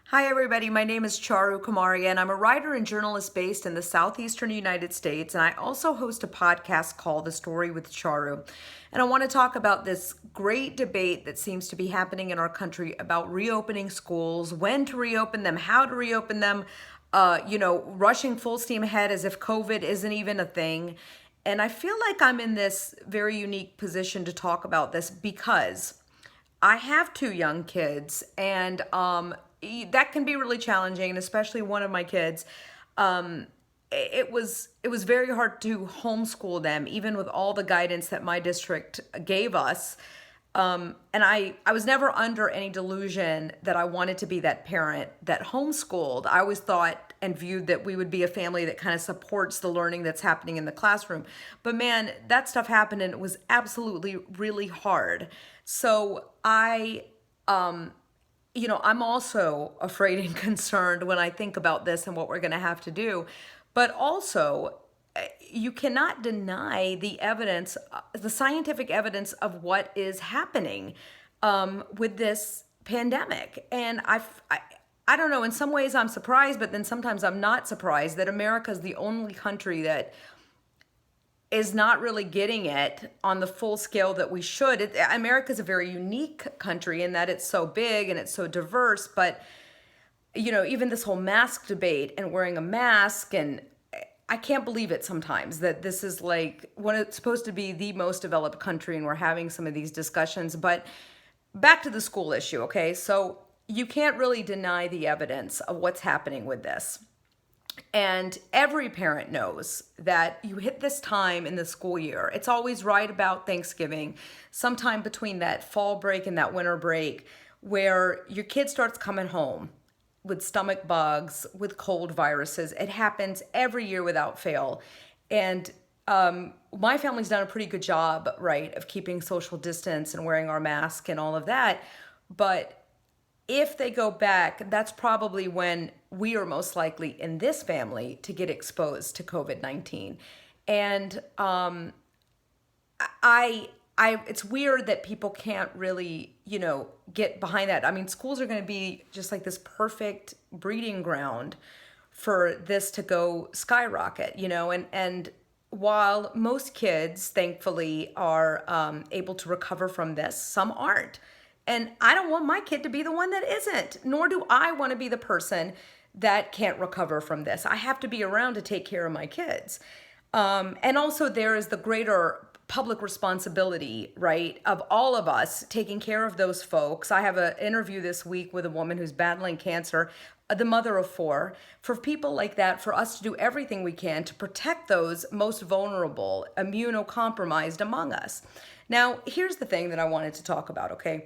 Hi, everybody. My name is Charu Kumari, and I'm a writer and journalist based in the southeastern United States. And I also host a podcast called The Story with Charu. And I want to talk about this great debate that seems to be happening in our country about reopening schools, when to reopen them, how to reopen them, rushing full steam ahead as if COVID isn't even a thing. And I feel like I'm in this very unique position to talk about this because I have two young kids, and that can be really challenging, and especially one of my kids. It was very hard to homeschool them, even with all the guidance that my district gave us. And I was never under any delusion that I wanted to be that parent that homeschooled. I always thought and viewed that we would be a family that kind of supports the learning that's happening in the classroom. But man, that stuff happened and it was absolutely really hard. So I'm also afraid and concerned when I think about this and what we're going to have to do. But also, you cannot deny the evidence, the scientific evidence of what is happening with this pandemic. And I don't know, in some ways I'm surprised, but then sometimes I'm not surprised that America is the only country that is not really getting it on the full scale that we should. America is a very unique country in that it's so big and it's so diverse, but even this whole mask debate and wearing a mask, and I can't believe it sometimes that this is like when it's supposed to be the most developed country and we're having some of these discussions. But back to the school issue, okay? So you can't really deny the evidence of what's happening with this. And every parent knows that you hit this time in the school year. It's always right about Thanksgiving, sometime between that fall break and that winter break, where your kid starts coming home with stomach bugs, with cold viruses. It happens every year without fail. And my family's done a pretty good job, right, of keeping social distance and wearing our mask and all of that. But if they go back, that's probably when we are most likely in this family to get exposed to COVID-19. And it's weird that people can't really, get behind that. I mean, schools are going to be just like this perfect breeding ground for this to go skyrocket, and while most kids, thankfully, are able to recover from this, some aren't. And I don't want my kid to be the one that isn't, nor do I want to be the person that can't recover from this. I have to be around to take care of my kids. And also, there is the greater public responsibility, right, of all of us taking care of those folks. I have an interview this week with a woman who's battling cancer, the mother of four. For people like that, for us to do everything we can to protect those most vulnerable, immunocompromised among us. Now, here's the thing that I wanted to talk about, okay?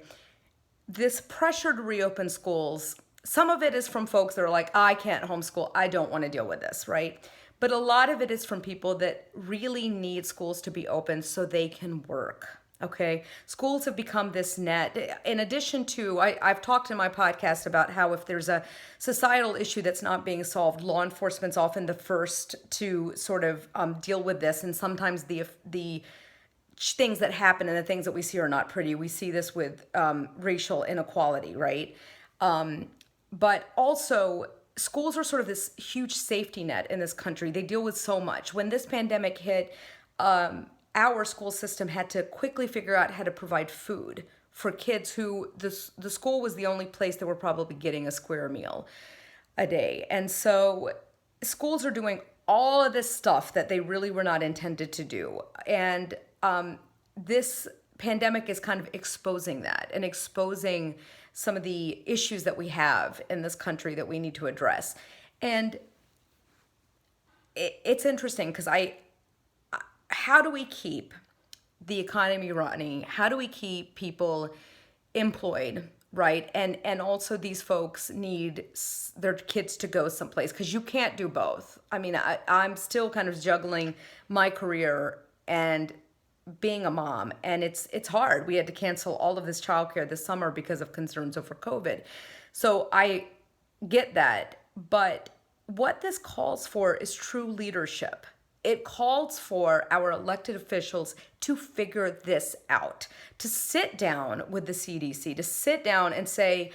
This pressure to reopen schools, some of it is from folks that are like, I can't homeschool, I don't want to deal with this, right? But a lot of it is from people that really need schools to be open so they can work. Okay, schools have become this net. In addition to, I've talked in my podcast about how if there's a societal issue that's not being solved, law enforcement's often the first to sort of deal with this, and sometimes the things that happen and the things that we see are not pretty. We see this with racial inequality, right? But also, schools are sort of this huge safety net in this country. They deal with so much. When this pandemic hit, our school system had to quickly figure out how to provide food for kids who the school was the only place that were probably getting a square meal a day. And so schools are doing all of this stuff that they really were not intended to do. And this pandemic is kind of exposing that and exposing some of the issues that we have in this country that we need to address. And it's interesting because how do we keep the economy running? How do we keep people employed, right? And also these folks need their kids to go someplace because you can't do both. I mean, I'm still kind of juggling my career and being a mom, and it's hard. We had to cancel all of this childcare this summer because of concerns over COVID. So I get that, but what this calls for is true leadership. It calls for our elected officials to figure this out, to sit down with the CDC, to sit down and say,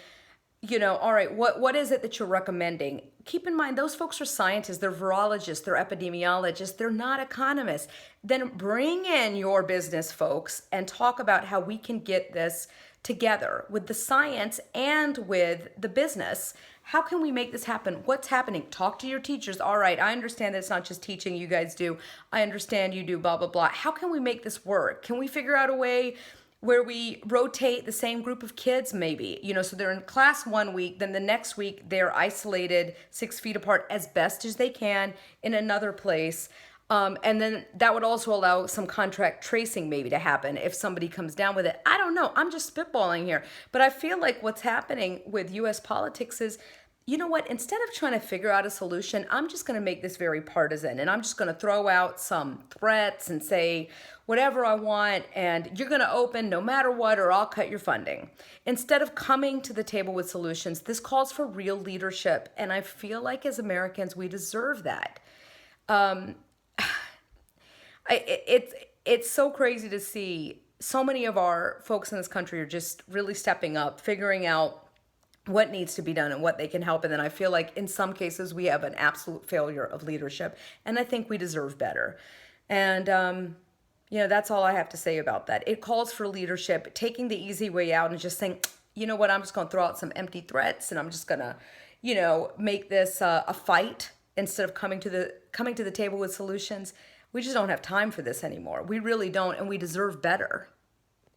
all right, what is it that you're recommending? Keep in mind, those folks are scientists, they're virologists, they're epidemiologists, they're not economists. Then bring in your business folks and talk about how we can get this together with the science and with the business. How can we make this happen? What's happening? Talk to your teachers. All right, I understand that it's not just teaching you guys do. I understand you do blah, blah, blah. How can we make this work? Can we figure out a way where we rotate the same group of kids maybe, so they're in class 1 week, then the next week they're isolated 6 feet apart as best as they can in another place. And then that would also allow some contract tracing maybe to happen if somebody comes down with it. I don't know. I'm just spitballing here. But I feel like what's happening with US politics is, you know what, instead of trying to figure out a solution, I'm just going to make this very partisan, and I'm just going to throw out some threats and say whatever I want, and you're going to open no matter what, or I'll cut your funding. Instead of coming to the table with solutions, this calls for real leadership, and I feel like as Americans, we deserve that. It's so crazy to see so many of our folks in this country are just really stepping up, figuring out what needs to be done and what they can help. And then I feel like in some cases we have an absolute failure of leadership, and I think we deserve better. And, that's all I have to say about that. It calls for leadership, taking the easy way out and just saying, you know what, I'm just going to throw out some empty threats, and I'm just going to, make this a fight instead of coming to the table with solutions. We just don't have time for this anymore. We really don't, and we deserve better.